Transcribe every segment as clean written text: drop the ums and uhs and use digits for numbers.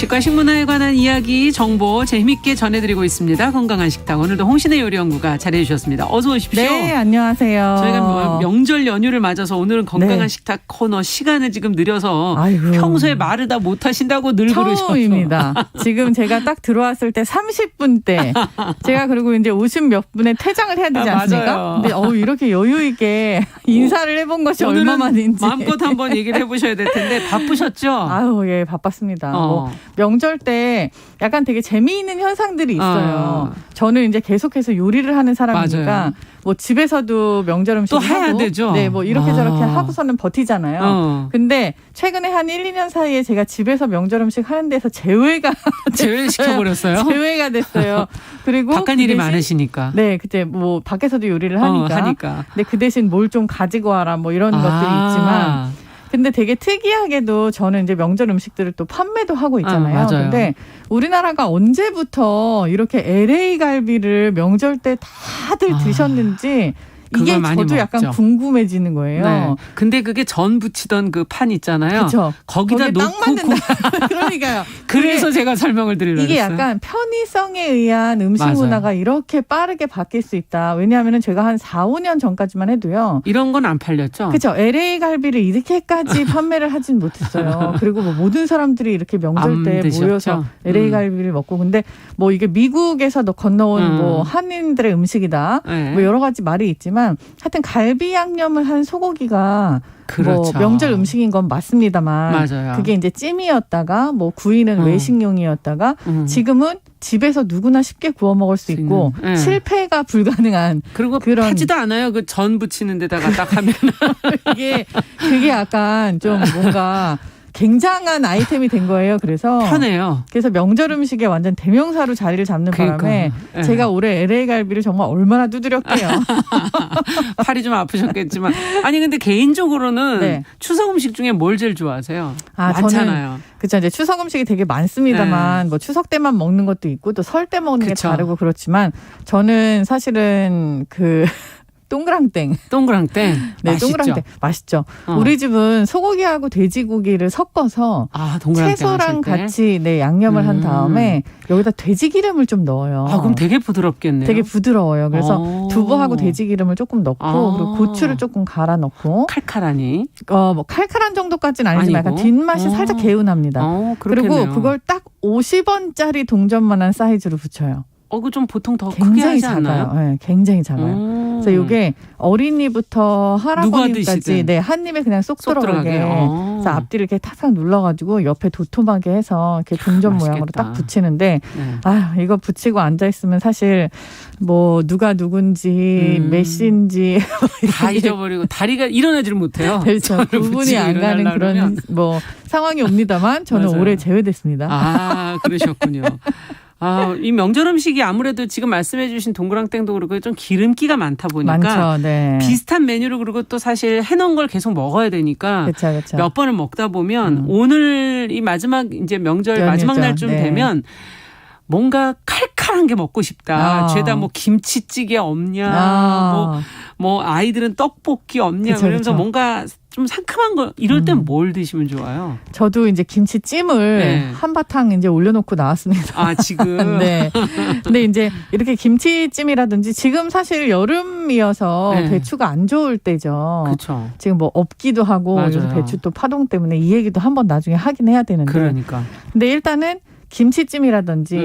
음식과 식문화에 관한 이야기, 정보 재미있게 전해드리고 있습니다. 건강한 식탁. 오늘도 홍신의 요리연구가 자리해주셨습니다. 어서 오십시오. 네, 안녕하세요. 저희가 명절 연휴를 맞아서 오늘은 건강한 네. 식탁 코너 시간을 지금 느려서 아이고. 평소에 말을 다 못하신다고 늘 그러셔서. 처음입니다. 지금 제가 딱 들어왔을 때 30분 때 제가 그리고 이제 50 몇 분에 퇴장을 해야 되지 않습니까? 맞아요. 근데 이렇게 여유 있게 인사를 해본 것이 오늘은 얼마만인지. 마음껏 한번 얘기를 해보셔야 될 텐데 바쁘셨죠? 아유, 예, 바빴습니다. 뭐 명절 때 약간 되게 재미있는 현상들이 있어요. 저는 이제 계속해서 요리를 하는 사람이니까 맞아요. 뭐 집에서도 명절 음식 또 해야 하고, 되죠. 네, 뭐 이렇게 저렇게 하고서는 버티잖아요. 근데 최근에 한 1, 2년 사이에 제가 집에서 명절 음식 하는 데서 제외시켜버렸어요? 제외가 됐어요. 그리고 바깥 그 일이 대신, 많으시니까. 네, 그때 뭐 밖에서도 요리를 하니까. 근데 그 대신 뭘 좀 가지고 와라 뭐 이런 것들이 있지만. 근데 되게 특이하게도 저는 이제 명절 음식들을 또 판매도 하고 있잖아요. 맞아요. 근데 우리나라가 언제부터 이렇게 LA 갈비를 명절 때 다들 드셨는지 이게 저도 약간 궁금해지는 거예요. 네. 근데 그게 전 부치던 그 판 있잖아요. 그쵸. 거기다 놓고 그러니까요. 그래서 제가 설명을 드리려고 이게 했어요. 약간 편의성에 의한 음식 맞아요. 문화가 이렇게 빠르게 바뀔 수 있다. 왜냐하면 제가 한 4, 5년 전까지만 해도요. 이런 건 안 팔렸죠? 그렇죠. LA 갈비를 이렇게까지 판매를 하진 못했어요. 그리고 뭐 모든 사람들이 이렇게 명절 때 드셨죠? 모여서 LA 갈비를 먹고 근데 뭐 이게 미국에서 건너온 뭐 한인들의 음식이다. 네. 뭐 여러 가지 말이 있지만 하여튼 갈비 양념을 한 소고기가 그렇죠. 뭐 명절 음식인 건 맞습니다만 맞아요. 그게 이제 찜이었다가 뭐 구이는 외식용이었다가 지금은 집에서 누구나 쉽게 구워 먹을 수 있고 실패가 불가능한 그리고 그런 하지도 않아요. 그 전 부치는 데다가 딱 하면 그게 약간 좀 뭔가 굉장한 아이템이 된 거예요. 그래서 편해요. 그래서 명절 음식에 완전 대명사로 자리를 잡는 바람에 제가 올해 LA 갈비를 정말 얼마나 두드렸게요. 팔이 좀 아프셨겠지만 아니 근데 개인적으로는 네. 추석 음식 중에 뭘 제일 좋아하세요? 많잖아요. 그렇죠. 이제 추석 음식이 되게 많습니다만 뭐 추석 때만 먹는 것도 있고 또 설 때 먹는 게 다르고 그렇지만 저는 사실은 동그랑땡. 동그랑땡. 네, 맛있죠? 동그랑땡. 맛있죠. 우리 집은 소고기하고 돼지고기를 섞어서 채소랑 같이 양념을 한 다음에 여기다 돼지기름을 좀 넣어요. 그럼 되게 부드럽겠네요. 되게 부드러워요. 그래서 두부하고 돼지기름을 조금 넣고 그리고 고추를 조금 갈아 넣고 칼칼하니? 뭐 칼칼한 정도까지는 아니지만 약간 뒷맛이 살짝 개운합니다. 그리고 그걸 딱 50원짜리 동전만한 사이즈로 붙여요. 그거 좀 보통 더 크게 하지 않나요? 네, 굉장히 작아요. 그래서 이게 어린이부터 할아버지까지 한 입에 그냥 쏙 들어가게. 그래서 앞뒤를 이렇게 탁탁 눌러가지고 옆에 도톰하게 해서 이렇게 동전 모양으로 딱 붙이는데 이거 붙이고 앉아 있으면 사실 뭐 누가 누군지 메시인지 다 잊어버리고 다리가 일어나지를 못해요. 그렇죠. 구분이 안 가는 그런 뭐 상황이 옵니다만 저는 맞아요. 올해 제외됐습니다. 그러셨군요. 이 명절 음식이 아무래도 지금 말씀해 주신 동그랑땡도 그렇고 좀 기름기가 많다 보니까 많죠. 네. 비슷한 메뉴를 그리고 또 사실 해놓은 걸 계속 먹어야 되니까 그쵸. 몇 번을 먹다 보면 오늘 이 마지막 이제 명절 연휴죠. 마지막 날쯤 되면 뭔가 칼칼한 게 먹고 싶다. 죄다 뭐 김치찌개 없냐. 뭐 아이들은 떡볶이 없냐. 그러면서 뭔가 좀 상큼한 거 이럴 땐 뭘 드시면 좋아요? 저도 이제 김치찜을 한바탕 이제 올려놓고 나왔습니다. 지금. 네. 근데 이제 이렇게 김치찜이라든지 지금 사실 여름이어서 배추가 안 좋을 때죠. 그렇죠. 지금 뭐 없기도 하고 요즘 배추 또 파동 때문에 이 얘기도 한번 나중에 하긴 해야 되는데. 그러니까. 근데 일단은 김치찜이라든지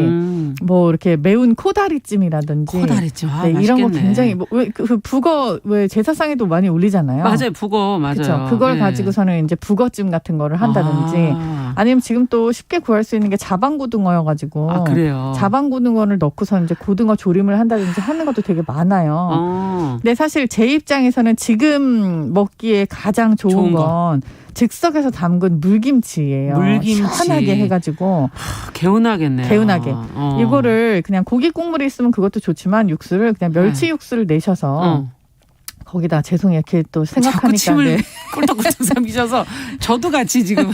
뭐 이렇게 매운 코다리찜이라든지 코다리찜 이런 거 굉장히 그 북어 왜 제사상에도 많이 올리잖아요. 맞아요, 북어 맞아요. 그렇죠. 그걸 가지고서는 이제 북어찜 같은 거를 한다든지 아니면 지금 또 쉽게 구할 수 있는 게 자방고등어여가지고 그래요. 자방고등어를 넣고서 이제 고등어 조림을 한다든지 하는 것도 되게 많아요. 근데 사실 제 입장에서는 지금 먹기에 가장 좋은 건 즉석에서 담근 물김치예요. 물김치. 시원하게 해가지고. 개운하겠네요. 개운하게. 이거를 그냥 고기 국물이 있으면 그것도 좋지만 육수를 그냥 멸치 육수를 내셔서 거기다 죄송해요. 이렇게 또 생각하니까. 자꾸 침을 꿀떡꿀떡 삼키셔서 저도 같이 지금.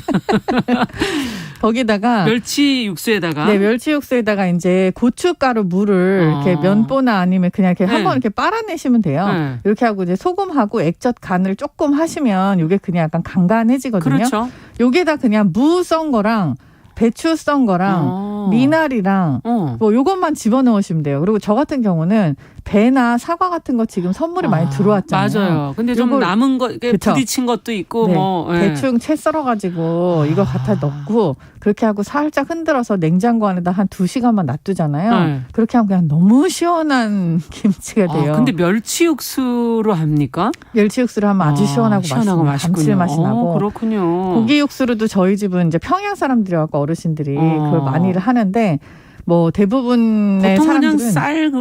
거기다가 멸치 육수에다가 멸치 육수에다가 이제 고춧가루 물을 이렇게 면보나 아니면 그냥 이렇게 한번 이렇게 빨아내시면 돼요. 이렇게 하고 이제 소금하고 액젓 간을 조금 하시면 이게 그냥 약간 간간해지거든요. 그렇죠. 여기에다 그냥 무 썬 거랑 배추 썬 거랑 미나리랑 뭐 요것만 집어넣으시면 돼요. 그리고 저 같은 경우는 배나 사과 같은 거 지금 선물이 많이 들어왔잖아요. 맞아요. 근데 좀 남은 거 부딪힌 것도 있고 네. 뭐 대충 채 썰어가지고 이거 갖다 넣고 그렇게 하고 살짝 흔들어서 냉장고 안에다 한 2시간만 놔두잖아요. 그렇게 하면 그냥 너무 시원한 김치가 돼요. 근데 멸치 육수로 합니까? 멸치 육수로 하면 아주 시원하고 감칠맛이 나고. 그렇군요. 고기 육수로도 저희 집은 이제 평양 사람들이 와서 어르신들이 그걸 많이들 하는데 뭐 대부분의 보통 사람들은 그냥 쌀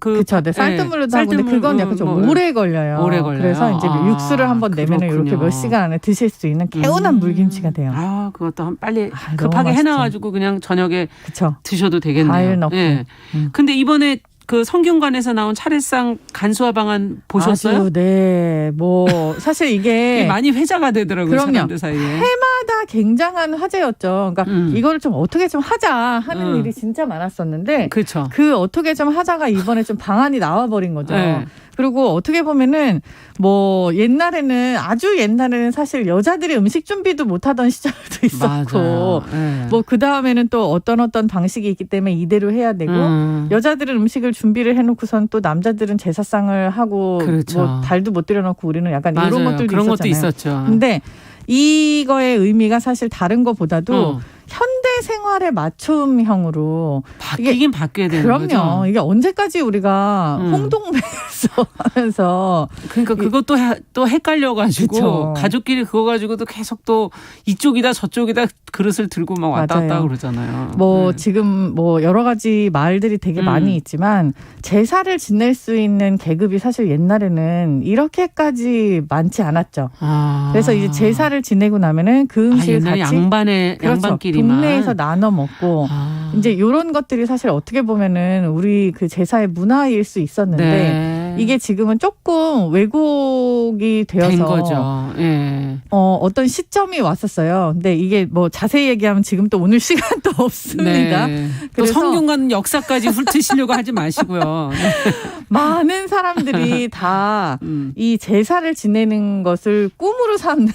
그렇죠. 네, 쌀뜨물로도 하는데 그건 약간 좀 오래 걸려요. 그래서 이제 육수를 한번 내면은 이렇게 몇 시간 안에 드실 수 있는 개운한 물김치가 돼요. 그것도 빨리 급하게 해놔가지고 그냥 저녁에 드셔도 되겠네요. 과일 넣고. 근데 이번에 그 성균관에서 나온 차례상 간소화 방안 보셨어요? 네. 뭐 사실 이게 많이 회자가 되더라고요. 사람들 사이에. 해마다 굉장한 화제였죠. 그러니까 이거를 좀 어떻게 좀 하자 하는 일이 진짜 많았었는데 그렇죠. 그 어떻게 좀 하자가 이번에 좀 방안이 나와버린 거죠. 그리고 어떻게 보면은 뭐 아주 옛날에는 사실 여자들이 음식 준비도 못하던 시절도 있었고 뭐 그 다음에는 또 어떤 방식이 있기 때문에 이대로 해야 되고 여자들은 음식을 준비를 해놓고선 또 남자들은 제사상을 하고 뭐 달도 못 들여놓고 우리는 약간 이런 것들도 그런 있었잖아요. 것도 있었죠. 근데 이거의 의미가 사실 다른 것보다도 현대 생활에 맞춤형으로 바뀌긴 바뀌어야 되는 거죠. 그럼요. 이게 언제까지 우리가 홍동배에서 하면서 그러니까 그것도 또 헷갈려가지고 가족끼리 그거 가지고도 계속 또 이쪽이다 저쪽이다 그릇을 들고 막 왔다 갔다 그러잖아요. 뭐 지금 뭐 여러 가지 말들이 되게 많이 있지만 제사를 지낼 수 있는 계급이 사실 옛날에는 이렇게까지 많지 않았죠. 그래서 이제 제사를 지내고 나면은 그 음식을 같이 양반끼리 동네에서 나눠 먹고 이제 이런 것들이 사실 어떻게 보면은 우리 그 제사의 문화일 수 있었는데 이게 지금은 조금 왜곡이 되어서 된 거죠. 어떤 시점이 왔었어요. 근데 이게 뭐 자세히 얘기하면 지금 또 오늘 시간도 없습니다. 또 성균관 역사까지 훑으시려고 하지 마시고요. 많은 사람들이 다 이 제사를 지내는 것을 꿈으로 삼는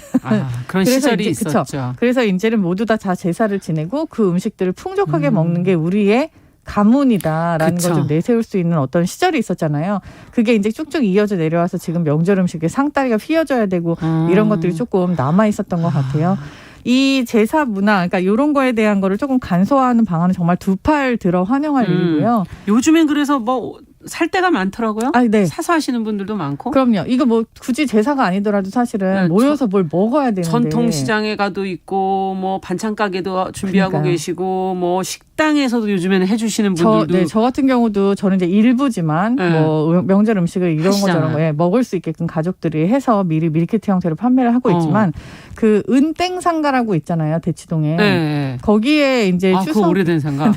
그런 시절이 있었죠. 그래서 이제는 모두 다 제사를 지내고 그 음식들을 풍족하게 먹는 게 우리의 가문이다라는 걸 좀 내세울 수 있는 어떤 시절이 있었잖아요. 그게 이제 쭉쭉 이어져 내려와서 지금 명절 음식에 상다리가 휘어져야 되고 이런 것들이 조금 남아 있었던 것 같아요. 이 제사 문화, 그러니까 이런 거에 대한 거를 조금 간소화하는 방안은 정말 두 팔 들어 환영할 일이고요. 요즘엔 그래서 뭐 살 때가 많더라고요. 사서 하시는 분들도 많고. 그럼요. 이거 뭐 굳이 제사가 아니더라도 사실은 모여서 뭘 먹어야 되는데. 전통시장에 가도 있고 뭐 반찬 가게도 준비하고 계시고 뭐 식당에서도 요즘에는 해주시는 분들도. 저 같은 경우도 저는 이제 일부지만 뭐 명절 음식을 이런 거 저런 거 먹을 수 있게끔 가족들이 해서 미리 밀키트 형태로 판매를 하고 있지만 그 은땡상가라고 있잖아요. 대치동에. 거기에 이제 그 오래된 상가.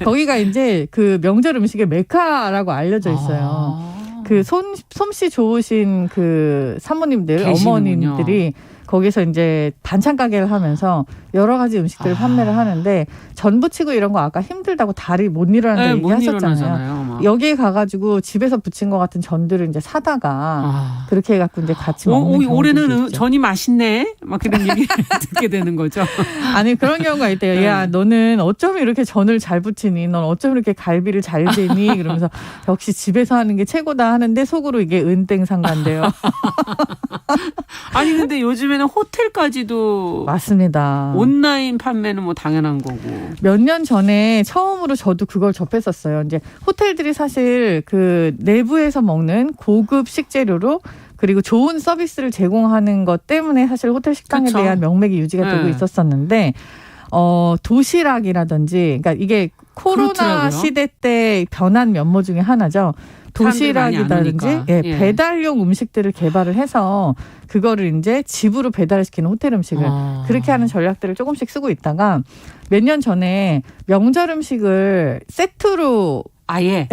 거기가 이제 그 명절 음식의 메카라고 알려져 있어요. 그 솜씨 좋으신 그 사모님들, 어머님들이 거기서 이제 반찬 가게를 하면서 여러 가지 음식들을 판매를 하는데 전부치고 이런 거 아까 힘들다고 다리 못 일어난다 얘기하셨잖아요. 여기에 가가지고 집에서 부친 것 같은 전들을 이제 사다가 그렇게 해갖고 이제 같이 먹는 경우도 올해는 전이 맛있네 막 그런 얘기 듣게 되는 거죠. 아니 그런 경우가 있대요. 야 너는 어쩜 이렇게 전을 잘 부치니? 넌 어쩜 이렇게 갈비를 잘 재니? 그러면서 역시 집에서 하는 게 최고다 하는데 속으로 이게 은땡상가인데요. 아니 근데 요즘에는 호텔까지도 맞습니다. 온라인 판매는 뭐 당연한 거고. 몇 년 전에 처음으로 저도 그걸 접했었어요. 이제 호텔들이 사실 그 내부에서 먹는 고급 식재료로 그리고 좋은 서비스를 제공하는 것 때문에 사실 호텔 식당에 대한 명맥이 유지가 되고 있었었는데 도시락이라든지 그러니까 이게 코로나 시대 때 변한 면모 중에 하나죠. 도시락이라든지 배달용 음식들을 개발을 해서 그거를 이제 집으로 배달시키는 호텔 음식을 그렇게 하는 전략들을 조금씩 쓰고 있다가 몇 년 전에 명절 음식을 세트로 아예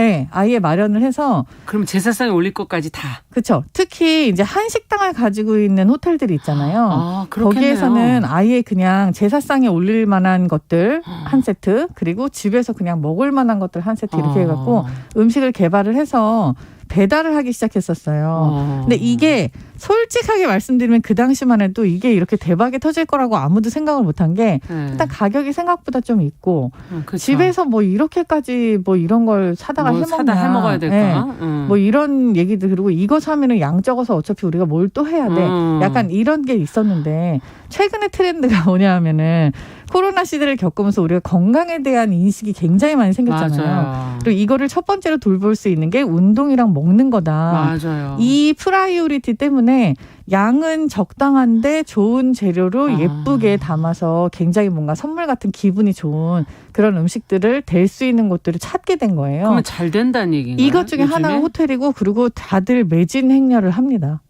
마련을 해서 그럼 제사상에 올릴 것까지 다. 그렇죠. 특히 이제 한식당을 가지고 있는 호텔들이 있잖아요. 거기에서는 아예 그냥 제사상에 올릴 만한 것들 한 세트 그리고 집에서 그냥 먹을 만한 것들 한 세트 이렇게 해갖고 음식을 개발을 해서 배달을 하기 시작했었어요. 근데 이게 솔직하게 말씀드리면 그 당시만 해도 이게 이렇게 대박이 터질 거라고 아무도 생각을 못한 게 일단 가격이 생각보다 좀 있고 그렇죠. 집에서 뭐 이렇게까지 뭐 이런 걸 사다가 뭐 해먹냐. 사다 해먹어야 될까? 뭐 이런 얘기들 그리고 이거 사면은 양 적어서 어차피 우리가 뭘 또 해야 돼. 약간 이런 게 있었는데 최근에 트렌드가 뭐냐 하면은 코로나 시대를 겪으면서 우리가 건강에 대한 인식이 굉장히 많이 생겼잖아요. 맞아요. 그리고 이거를 첫 번째로 돌볼 수 있는 게 운동이랑 먹는 거다. 맞아요. 이 프라이오리티 때문에 양은 적당한데 좋은 재료로 예쁘게 담아서 굉장히 뭔가 선물 같은 기분이 좋은 그런 음식들을 될 수 있는 곳들을 찾게 된 거예요. 그러면 잘 된다는 얘기인가요? 이것 중에 요즘에? 하나가 호텔이고 그리고 다들 매진 행렬을 합니다.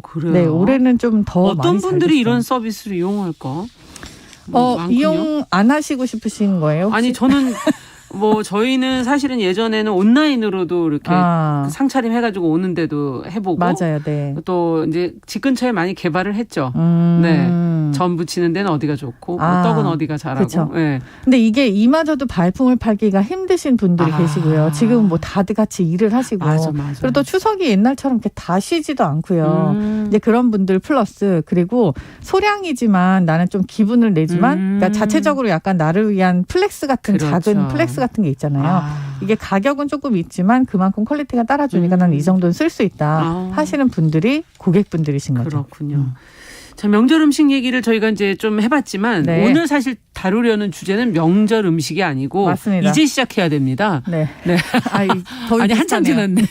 그래요? 네, 올해는 좀 더 많이 어떤 분들이 잘 이런 서비스를 이용할까? 이용 안 하시고 싶으신 거예요? 혹시? 아니 저는 뭐 저희는 사실은 예전에는 온라인으로도 이렇게 그 상차림 해가지고 오는데도 해보고 맞아요, 네. 또 이제 집 근처에 많이 개발을 했죠. 네, 전 부치는 데는 어디가 좋고 뭐 떡은 어디가 잘하고. 그렇죠. 네. 근데 이게 이마저도 발품을 팔기가 힘드신 분들이 계시고요. 지금 뭐 다들 같이 일을 하시고. 맞아. 그리고 또 추석이 옛날처럼 이렇게 다 쉬지도 않고요. 이제 그런 분들 플러스 그리고 소량이지만 나는 좀 기분을 내지만 그러니까 자체적으로 약간 나를 위한 플렉스 같은 그렇죠. 작은 플렉스 같은 게 있잖아요. 이게 가격은 조금 있지만 그만큼 퀄리티가 따라주니까 난 이 정도는 쓸 수 있다 하시는 분들이 고객분들이신 거죠. 그렇군요. 자, 명절 음식 얘기를 저희가 이제 좀 해봤지만 네. 오늘 사실 다루려는 주제는 명절 음식이 아니고 맞습니다. 이제 시작해야 됩니다. 네. 네. 아니 한참 지났네.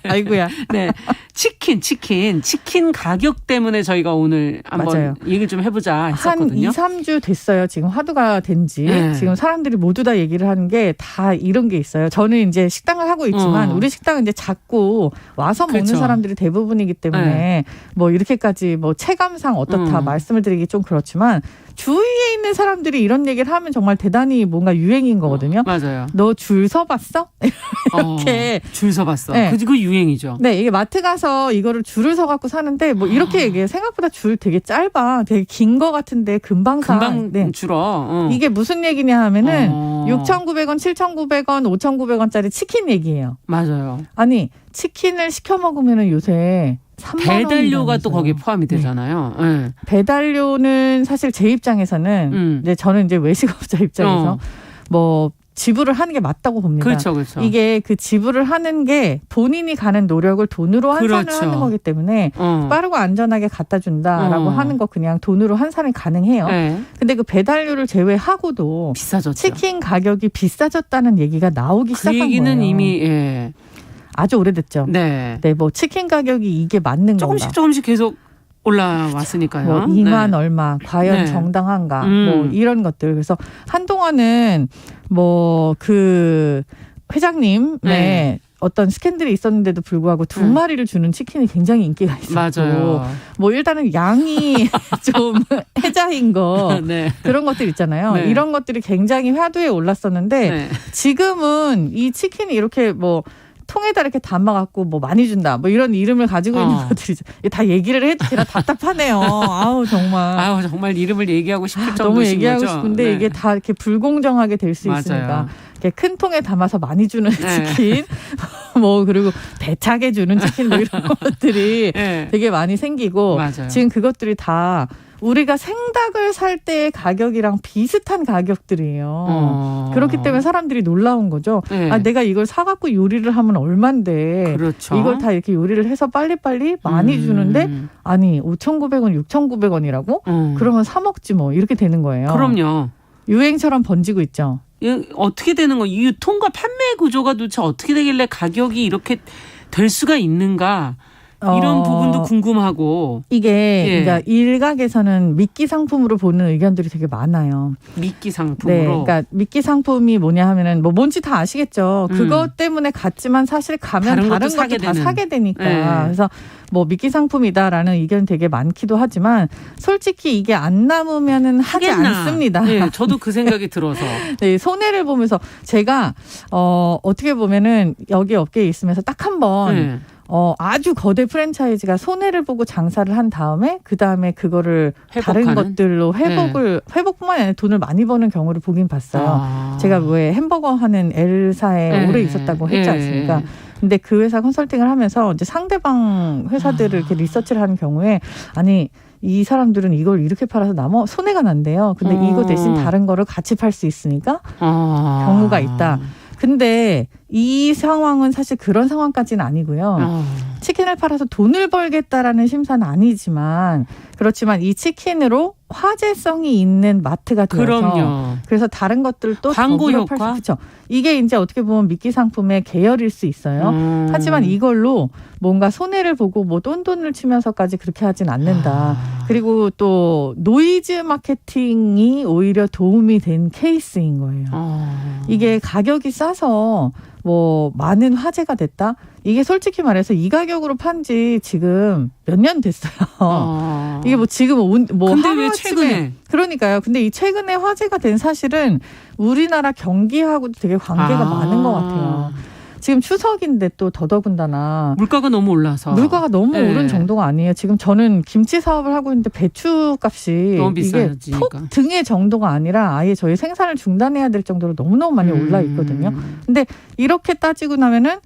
아이고야. 네. 치킨 가격 때문에 저희가 오늘 한번 맞아요. 얘기를 좀 해보자 했었거든요. 한 2, 3주 됐어요. 지금 화두가 된지. 네. 지금 사람들이 모두 다 얘기를 하는 게 다 이런 게 있어요. 저는 이제 식당을 하고 있지만 우리 식당은 이제 작고 와서 먹는 그렇죠. 사람들이 대부분이기 때문에 네. 뭐 이렇게까지 뭐 체감상 어떻다 말씀을 드리기 좀 그렇지만 주위에 있는 사람들이 이런 얘기를 하면 정말 대단히 뭔가 유행인 거거든요. 맞아요. 너 줄 서봤어? 이렇게. 줄 서봤어. 네. 그거 유행이죠. 네, 이게 마트 가서 이거를 줄을 서갖고 사는데 뭐 이렇게 얘기해요. 생각보다 줄 되게 짧아. 되게 긴 거 같은데 금방 사. 금방 줄어. 이게 무슨 얘기냐 하면은 6,900원, 7,900원, 5,900원짜리 치킨 얘기예요. 맞아요. 아니, 치킨을 시켜 먹으면은 요새 3만 원 배달료가 또 거기에 포함이 되잖아요. 네. 배달료는 사실 제 입장에서는 이제 저는 이제 외식업자 입장에서 뭐 지불을 하는 게 맞다고 봅니다. 그렇죠, 그렇죠. 이게 그 지불을 하는 게 본인이 가는 노력을 돈으로 환산을 그렇죠. 하는 거기 때문에 빠르고 안전하게 갖다 준다라고 하는 거 그냥 돈으로 환산이 가능해요. 네. 근데 그 배달료를 제외하고도 비싸졌죠. 치킨 가격이 비싸졌다는 얘기가 나오기 그 시작한 얘기는 거예요. 이미 예. 아주 오래됐죠. 네. 네, 뭐 치킨 가격이 이게 맞는 건가? 조금씩 계속 올라왔으니까요. 뭐 2만 네. 얼마 과연 네. 정당한가 뭐 이런 것들. 그래서 한동안은 뭐 그 회장님의 네. 어떤 스캔들이 있었는데도 불구하고 두 마리를 주는 치킨이 굉장히 인기가 있었고 맞아요. 뭐 일단은 양이 좀 해자인 거 네. 그런 것들 있잖아요. 네. 이런 것들이 굉장히 화두에 올랐었는데 네. 지금은 이 치킨이 이렇게 뭐 통에다 이렇게 담아갖고 뭐 많이 준다 뭐 이런 이름을 가지고 있는 것들이 다 얘기를 해도 제가 답답하네요. 아우 정말 이름을 얘기하고 싶을 정도신 너무 얘기하고 거죠? 싶은데 네. 이게 다 이렇게 불공정하게 될 수 맞아요. 있으니까 이렇게 큰 통에 담아서 많이 주는 네. 치킨 뭐 그리고 대차게 주는 치킨 뭐 이런 것들이 네. 되게 많이 생기고 맞아요. 지금 그것들이 다 우리가 생닭을 살 때의 가격이랑 비슷한 가격들이에요. 그렇기 때문에 사람들이 놀라운 거죠. 네. 아, 내가 이걸 사갖고 요리를 하면 얼만데 그렇죠. 이걸 다 이렇게 요리를 해서 빨리빨리 많이 주는데 아니 5,900원, 6,900원이라고? 그러면 사 먹지 뭐 이렇게 되는 거예요. 그럼요. 유행처럼 번지고 있죠. 어떻게 되는 거? 이 유통과 판매 구조가 도대체 어떻게 되길래 가격이 이렇게 될 수가 있는가? 이런 부분도 궁금하고. 이게 그러니까 일각에서는 미끼 상품으로 보는 의견들이 되게 많아요. 미끼 상품으로. 네, 그러니까 미끼 상품이 뭐냐 하면은 뭐 뭔지 다 아시겠죠. 그것 때문에 갔지만 사실 가면 다른 것도 다 사게 되니까. 네. 그래서 뭐 미끼 상품이다라는 의견 되게 많기도 하지만 솔직히 이게 안 남으면은 하지 않습니다. 네, 저도 그 생각이 들어서. 네, 손해를 보면서 제가 어떻게 보면은 여기 업계에 있으면서 딱 한 번 아주 거대 프랜차이즈가 손해를 보고 장사를 한 다음에 그 다음에 그거를 회복하는? 다른 것들로 회복뿐만 아니라 돈을 많이 버는 경우를 보긴 봤어요. 제가 왜 햄버거 하는 L사에 오래 있었다고 했지 않습니까? 근데 그 회사 컨설팅을 하면서 이제 상대방 회사들을 이렇게 리서치를 하는 경우에 아니 이 사람들은 이걸 이렇게 팔아서 손해가 난대요. 근데 이거 대신 다른 거를 같이 팔 수 있으니까 경우가 있다. 근데 이 상황은 사실 그런 상황까지는 아니고요. 치킨을 팔아서 돈을 벌겠다라는 심사는 아니지만 그렇지만 이 치킨으로 화제성이 있는 마트가 되어서 그럼요. 그래서 다른 것들도 광고 효과. 그렇죠. 이게 이제 어떻게 보면 미끼 상품의 계열일 수 있어요. 하지만 이걸로 뭔가 손해를 보고 뭐 돈을 치면서까지 그렇게 하진 않는다. 그리고 또 노이즈 마케팅이 오히려 도움이 된 케이스인 거예요. 이게 가격이 싸서 뭐 많은 화제가 됐다. 이게 솔직히 말해서 이 가격으로 판지 지금 몇 년 됐어요. 이게 뭐 지금 뭐 근데 왜 최근에? 그러니까요. 근데 이 최근에 화제가 된 사실은 우리나라 경기하고도 되게 관계가 많은 것 같아요. 지금 추석인데 또 더더군다나 물가가 너무 올라서 물가가 너무 오른 정도가 아니에요. 지금 저는 김치 사업을 하고 있는데 배추 값이 너무 이게 비싸지니까. 폭 등의 정도가 아니라 아예 저희 생산을 중단해야 될 정도로 너무너무 많이 올라 있거든요. 근데 이렇게 따지고 나면은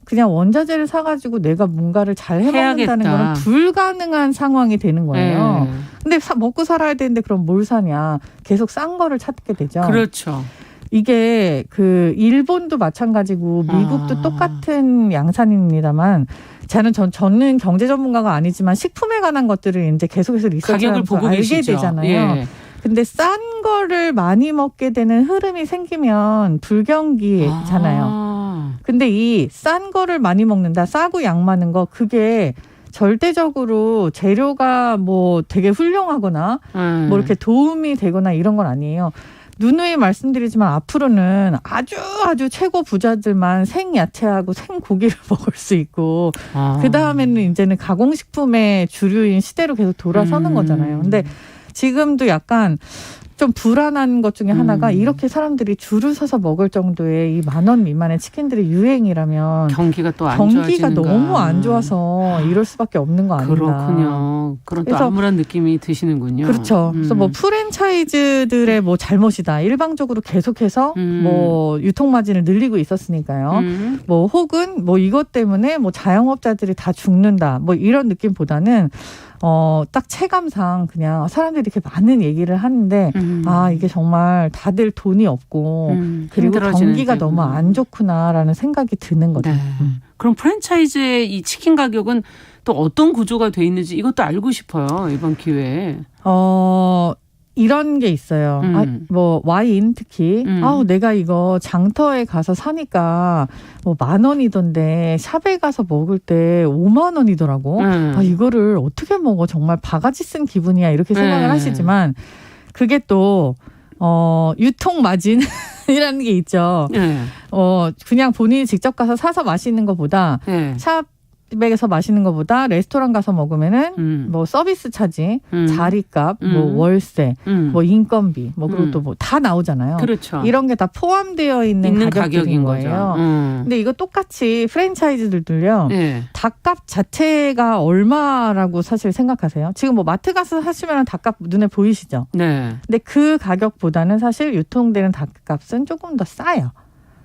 그냥 원자재를 사가지고 내가 뭔가를 잘 해먹는다는 거는 불가능한 상황이 되는 거예요. 근데 먹고 살아야 되는데 그럼 뭘 사냐. 계속 싼 거를 찾게 되죠. 그렇죠. 이게 그 일본도 마찬가지고 미국도 똑같은 양산입니다만 저는 경제 전문가가 아니지만 식품에 관한 것들을 이제 계속해서 리서치를 보고 알게 계시죠. 되잖아요. 예. 근데 싼 거를 많이 먹게 되는 흐름이 생기면 불경기잖아요. 근데 이 싼 거를 많이 먹는다, 싸고 양 많은 거 그게 절대적으로 재료가 뭐 되게 훌륭하거나 뭐 이렇게 도움이 되거나 이런 건 아니에요. 누누이 말씀드리지만 앞으로는 아주 최고 부자들만 생야채하고 생고기를 먹을 수 있고 그 다음에는 이제는 가공식품의 주류인 시대로 계속 돌아서는 거잖아요. 근데 지금도 약간 좀 불안한 것 중에 하나가 이렇게 사람들이 줄을 서서 먹을 정도의 이 10,000원 미만의 치킨들이 유행이라면 경기가 또 안 경기가 좋아지는가. 너무 안 좋아서 이럴 수밖에 없는 거 아닌가. 그렇군요. 그런 또 암울한 느낌이 드시는군요. 그렇죠. 그래서 뭐 프랜차이즈들의 뭐 잘못이다. 일방적으로 계속해서 뭐 유통 마진을 늘리고 있었으니까요. 뭐 혹은 뭐 이것 때문에 뭐 자영업자들이 다 죽는다. 뭐 이런 느낌보다는 딱 체감상 그냥 사람들이 이렇게 많은 얘기를 하는데 이게 정말 다들 돈이 없고 그리고 경기가 너무 안 좋구나라는 생각이 드는 거죠. 네. 그럼 프랜차이즈의 이 치킨 가격은 또 어떤 구조가 돼 있는지 이것도 알고 싶어요. 이번 기회에. 이런 게 있어요. 뭐 와인 특히 내가 이거 장터에 가서 사니까 뭐 10,000원이던데 샵에 가서 먹을 때 50,000원이더라고. 이거를 어떻게 먹어? 정말 바가지 쓴 기분이야. 이렇게 생각을 하시지만 그게 또 유통 마진이라는 게 있죠. 그냥 본인이 직접 가서 사서 마시는 것보다 샵에서 마시는 것보다 레스토랑 가서 먹으면은 뭐 서비스 차지, 자리값, 뭐 월세, 뭐 인건비, 뭐 그리고 또 뭐 다 나오잖아요. 그렇죠. 이런 게 다 포함되어 있는 가격인 거예요. 근데 이거 똑같이 프랜차이즈들도요. 닭값 자체가 얼마라고 사실 생각하세요? 지금 뭐 마트 가서 사시면 닭값 눈에 보이시죠? 네. 근데 그 가격보다는 사실 유통되는 닭값은 조금 더 싸요.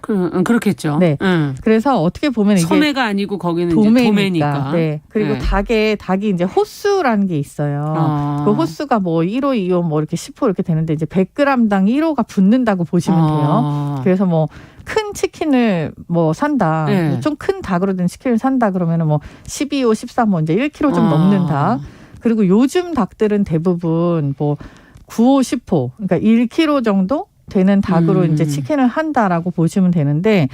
그렇겠죠. 네. 그래서 어떻게 보면 이게 소매가 아니고 거기는 도매니까. 네. 그리고 닭이 이제 호수라는 게 있어요. 그 호수가 뭐 1호, 2호 뭐 이렇게 10호 이렇게 되는데 이제 100g당 1호가 붙는다고 보시면 돼요. 그래서 뭐 큰 치킨을 뭐 산다. 좀 큰 닭으로 된 치킨을 산다 그러면은 뭐 12호, 13호 이제 1kg 좀 넘는 닭. 그리고 요즘 닭들은 대부분 뭐 9호, 10호. 그러니까 1kg 정도 되는 닭으로 이제 치킨을 한다라고 보시면 되는데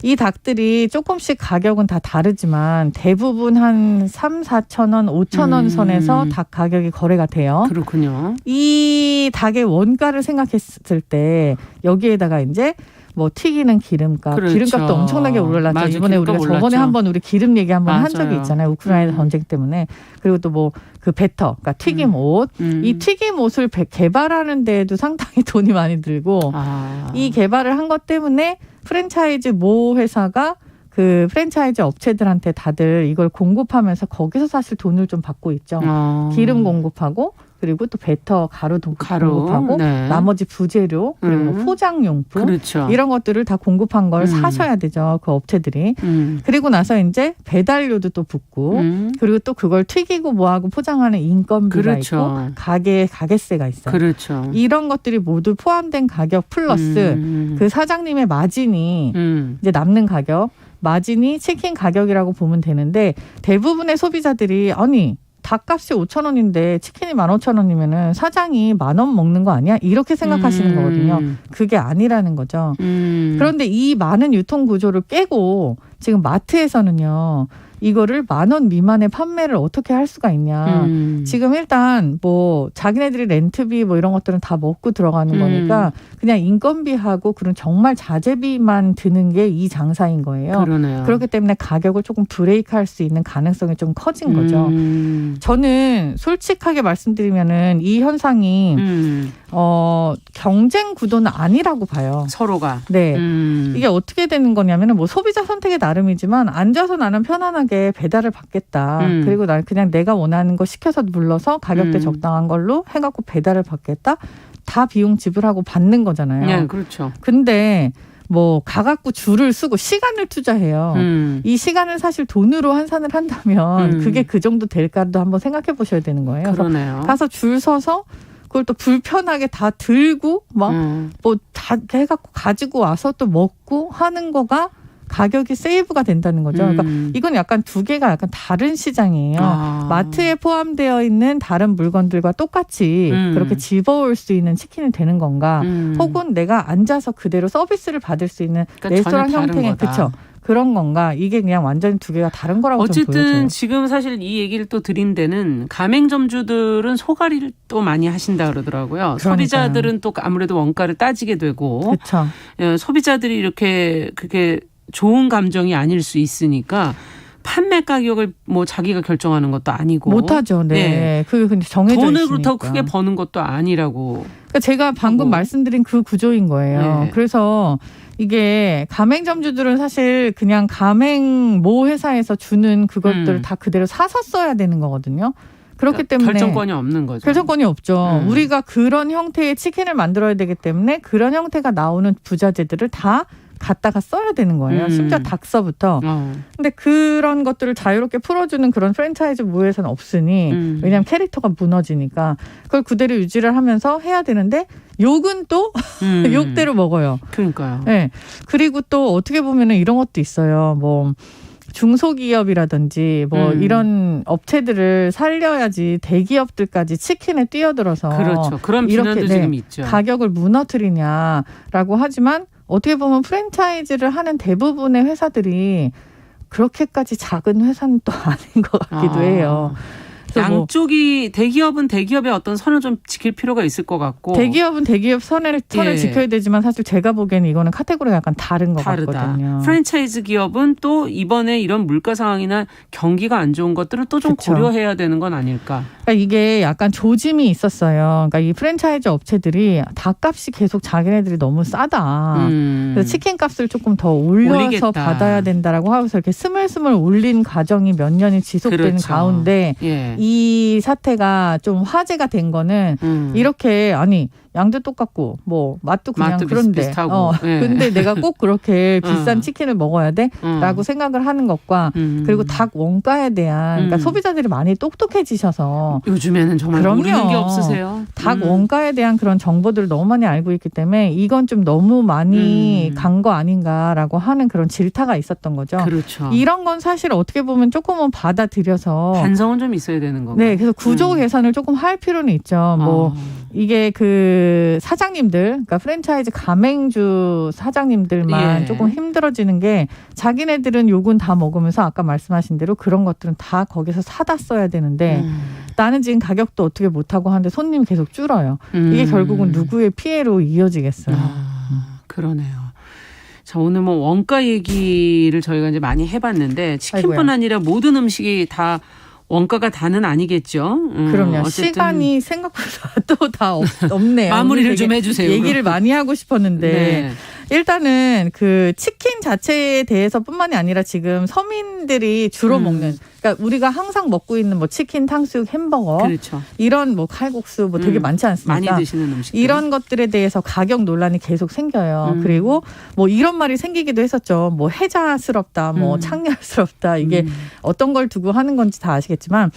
이 닭들이 조금씩 가격은 다 다르지만 대부분 한 3,000~4,000원, 5,000원 선에서 닭 가격이 거래가 돼요. 그렇군요. 이 닭의 원가를 생각했을 때 여기에다가 이제 뭐 튀기는 기름값, 그렇죠. 기름값도 엄청나게 올랐죠. 맞아, 이번에 우리가 저번에 한번 우리 기름 얘기 한번 한 적이 있잖아요. 우크라이나 전쟁 때문에. 그리고 또 뭐 그 베터, 그러니까 튀김 옷. 이 튀김 옷을 개발하는 데에도 상당히 돈이 많이 들고 이 개발을 한 것 때문에 프랜차이즈 모 회사가 그 프랜차이즈 업체들한테 다들 이걸 공급하면서 거기서 사실 돈을 좀 받고 있죠. 기름 공급하고 그리고 또 배터 가루 공급하고 네. 나머지 부재료 그리고 뭐 포장용품 그렇죠. 이런 것들을 다 공급한 걸 사셔야 되죠. 그 업체들이. 그리고 나서 이제 배달료도 또 붙고 그리고 또 그걸 튀기고 뭐하고 포장하는 인건비가 그렇죠. 있고 가게세가 있어요. 그렇죠. 이런 것들이 모두 포함된 가격 플러스 그 사장님의 마진이 이제 남는 가격 마진이 치킨 가격이라고 보면 되는데 대부분의 소비자들이 아니 닭값이 5,000원인데 치킨이 15,000원이면은 사장이 10,000원 먹는 거 아니야? 이렇게 생각하시는 거거든요. 그게 아니라는 거죠. 그런데 이 많은 유통 구조를 깨고 지금 마트에서는요. 이거를 10,000원 미만의 판매를 어떻게 할 수가 있냐. 지금 일단 뭐 자기네들이 렌트비 뭐 이런 것들은 다 먹고 들어가는 거니까 그냥 인건비하고 그런 정말 자재비만 드는 게 이 장사인 거예요. 그러네요. 그렇기 때문에 가격을 조금 브레이크할 수 있는 가능성이 좀 커진 거죠. 저는 솔직하게 말씀드리면은 이 현상이 경쟁 구도는 아니라고 봐요. 서로가. 네. 이게 어떻게 되는 거냐면은 뭐 소비자 선택의 나름이지만 앉아서 나는 편안하게 배달을 받겠다. 그리고 난 그냥 내가 원하는 거 시켜서 불러서 가격대 적당한 걸로 해갖고 배달을 받겠다. 다 비용 지불하고 받는 거잖아요. 네, 그렇죠. 근데 뭐 가갖고 줄을 쓰고 시간을 투자해요. 이 시간을 사실 돈으로 환산을 한다면 그게 그 정도 될까도 한번 생각해 보셔야 되는 거예요. 그러네요. 가서 줄 서서 그걸 또 불편하게 다 들고 막 뭐 다 해갖고 가지고 와서 또 먹고 하는 거가 가격이 세이브가 된다는 거죠. 그러니까 이건 약간 두 개가 약간 다른 시장이에요. 마트에 포함되어 있는 다른 물건들과 똑같이 그렇게 집어올 수 있는 치킨이 되는 건가? 혹은 내가 앉아서 그대로 서비스를 받을 수 있는 그러니까 레스토랑 형태의 그렇죠. 그런 건가? 이게 그냥 완전히 두 개가 다른 거라고 좀 보여져요. 어쨌든 지금 사실 이 얘기를 또 드린 데는 가맹점주들은 소가리를 또 많이 하신다 그러더라고요. 그러니까요. 소비자들은 또 아무래도 원가를 따지게 되고 그렇죠. 소비자들이 이렇게 그게 좋은 감정이 아닐 수 있으니까 판매 가격을 뭐 자기가 결정하는 것도 아니고 못하죠. 네. 네. 그게 근데 정해져 돈을 있으니까. 그렇다고 크게 버는 것도 아니라고. 그러니까 제가 방금 말씀드린 그 구조인 거예요. 네. 그래서 이게 가맹점주들은 사실 그냥 가맹 모 회사에서 주는 그것들을 다 그대로 사서 써야 되는 거거든요. 그렇기 때문에 결정권이 없는 거죠. 결정권이 없죠. 우리가 그런 형태의 치킨을 만들어야 되기 때문에 그런 형태가 나오는 부자재들을 다 갖다가 써야 되는 거예요. 심지어 닭서부터. 근데 그런 것들을 자유롭게 풀어주는 그런 프랜차이즈 무에서는 없으니 왜냐하면 캐릭터가 무너지니까 그걸 그대로 유지를 하면서 해야 되는데 욕은 또 욕대로 먹어요. 그러니까요. 네. 그리고 또 어떻게 보면은 이런 것도 있어요. 뭐 중소기업이라든지 뭐 이런 업체들을 살려야지 대기업들까지 치킨에 뛰어들어서 그렇죠. 그런 비난도 지금 있죠. 가격을 무너뜨리냐라고 하지만 어떻게 보면 프랜차이즈를 하는 대부분의 회사들이 그렇게까지 작은 회사는 또 아닌 것 같기도 해요. 양쪽이 대기업은 대기업의 어떤 선을 좀 지킬 필요가 있을 것 같고 대기업은 대기업 선을 지켜야 되지만 사실 제가 보기에는 이거는 카테고리가 약간 다른 것 같거든요. 프랜차이즈 기업은 또 이번에 이런 물가 상황이나 경기가 안 좋은 것들을 또 좀 고려해야 되는 건 아닐까. 그러니까 이게 약간 조짐이 있었어요. 그러니까 이 프랜차이즈 업체들이 닭값이 계속 자기네들이 너무 싸다. 그래서 치킨 값을 조금 더 올려서 받아야 된다라고 하면서 이렇게 스물스물 올린 과정이 몇 년이 지속되는 가운데 이 사태가 좀 화제가 된 거는 이렇게 아니 양도 똑같고 뭐 맛도 그냥 그런데 근데 내가 꼭 그렇게 비싼 치킨을 먹어야 돼? 라고 생각을 하는 것과 그리고 닭 원가에 대한 그러니까 소비자들이 많이 똑똑해지셔서 요즘에는 정말 모르는 게 없으세요. 닭 원가에 대한 그런 정보들을 너무 많이 알고 있기 때문에 이건 좀 너무 많이 간 거 아닌가라고 하는 그런 질타가 있었던 거죠. 그렇죠. 이런 건 사실 어떻게 보면 조금은 받아들여서 반성은 좀 있어야 되는 거고. 네, 그래서 구조 개선을 조금 할 필요는 있죠. 뭐 이게 그 사장님들, 그러니까 프랜차이즈 가맹주 사장님들만 조금 힘들어지는 게 자기네들은 욕은 다 먹으면서 아까 말씀하신 대로 그런 것들은 다 거기서 사다 써야 되는데 나는 지금 가격도 어떻게 못하고 하는데 손님이 계속 줄어요. 이게 결국은 누구의 피해로 이어지겠어요. 그러네요. 자, 오늘 뭐 원가 얘기를 저희가 이제 많이 해봤는데 치킨뿐 아니라 모든 음식이 다 원가가 다는 아니겠죠. 그럼요. 어쨌든 시간이 생각보다 또 다 없네요. 마무리를 좀 해주세요. 얘기를 많이 하고 싶었는데 일단은 그 치킨 자체에 대해서뿐만이 아니라 지금 서민들이 주로 먹는 그러니까 우리가 항상 먹고 있는 뭐 치킨, 탕수육, 햄버거 그렇죠. 이런 뭐 칼국수 뭐 되게 많지 않습니까? 많이 드시는 음식 이런 것들에 대해서 가격 논란이 계속 생겨요. 그리고 뭐 이런 말이 생기기도 했었죠. 뭐 해자스럽다, 뭐 창렬스럽다. 이게 어떤 걸 두고 하는 건지 다 아시겠지만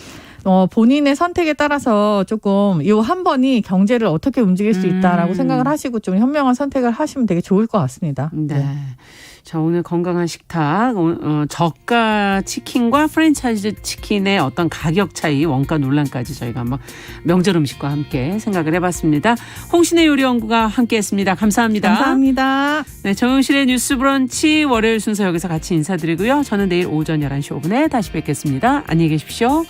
본인의 선택에 따라서 조금 이 한 번이 경제를 어떻게 움직일 수 있다라고 생각을 하시고 좀 현명한 선택을 하시면 되게 좋을 것 같습니다. 네. 자, 오늘 건강한 식탁, 저가 치킨과 프랜차이즈 치킨의 어떤 가격 차이, 원가 논란까지 저희가 한번 명절 음식과 함께 생각을 해봤습니다. 홍신의 요리연구가 함께했습니다. 감사합니다. 감사합니다. 네, 정용실의 뉴스 브런치 월요일 순서 여기서 같이 인사드리고요. 저는 내일 오전 11시 5분에 다시 뵙겠습니다. 안녕히 계십시오.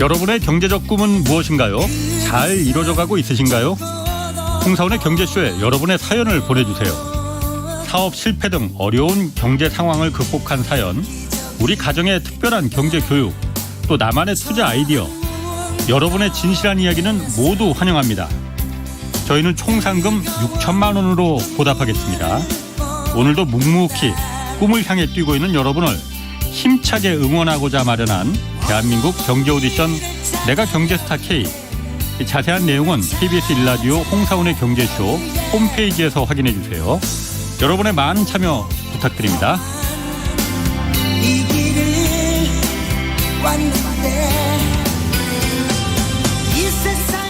여러분의 경제적 꿈은 무엇인가요? 잘 이루어져가고 있으신가요? 홍사훈의 경제쇼에 여러분의 사연을 보내주세요. 사업 실패 등 어려운 경제 상황을 극복한 사연, 우리 가정의 특별한 경제 교육, 또 나만의 투자 아이디어, 여러분의 진실한 이야기는 모두 환영합니다. 저희는 총 상금 6천만 원으로 보답하겠습니다. 오늘도 묵묵히 꿈을 향해 뛰고 있는 여러분을 힘차게 응원하고자 마련한 대한민국 경제 오디션 내가 경제스타 K. 자세한 내용은 KBS 1라디오 홍사훈의 경제쇼 홈페이지에서 확인해 주세요. 여러분의 많은 참여 부탁드립니다. 이 길을 왔는데 이 세상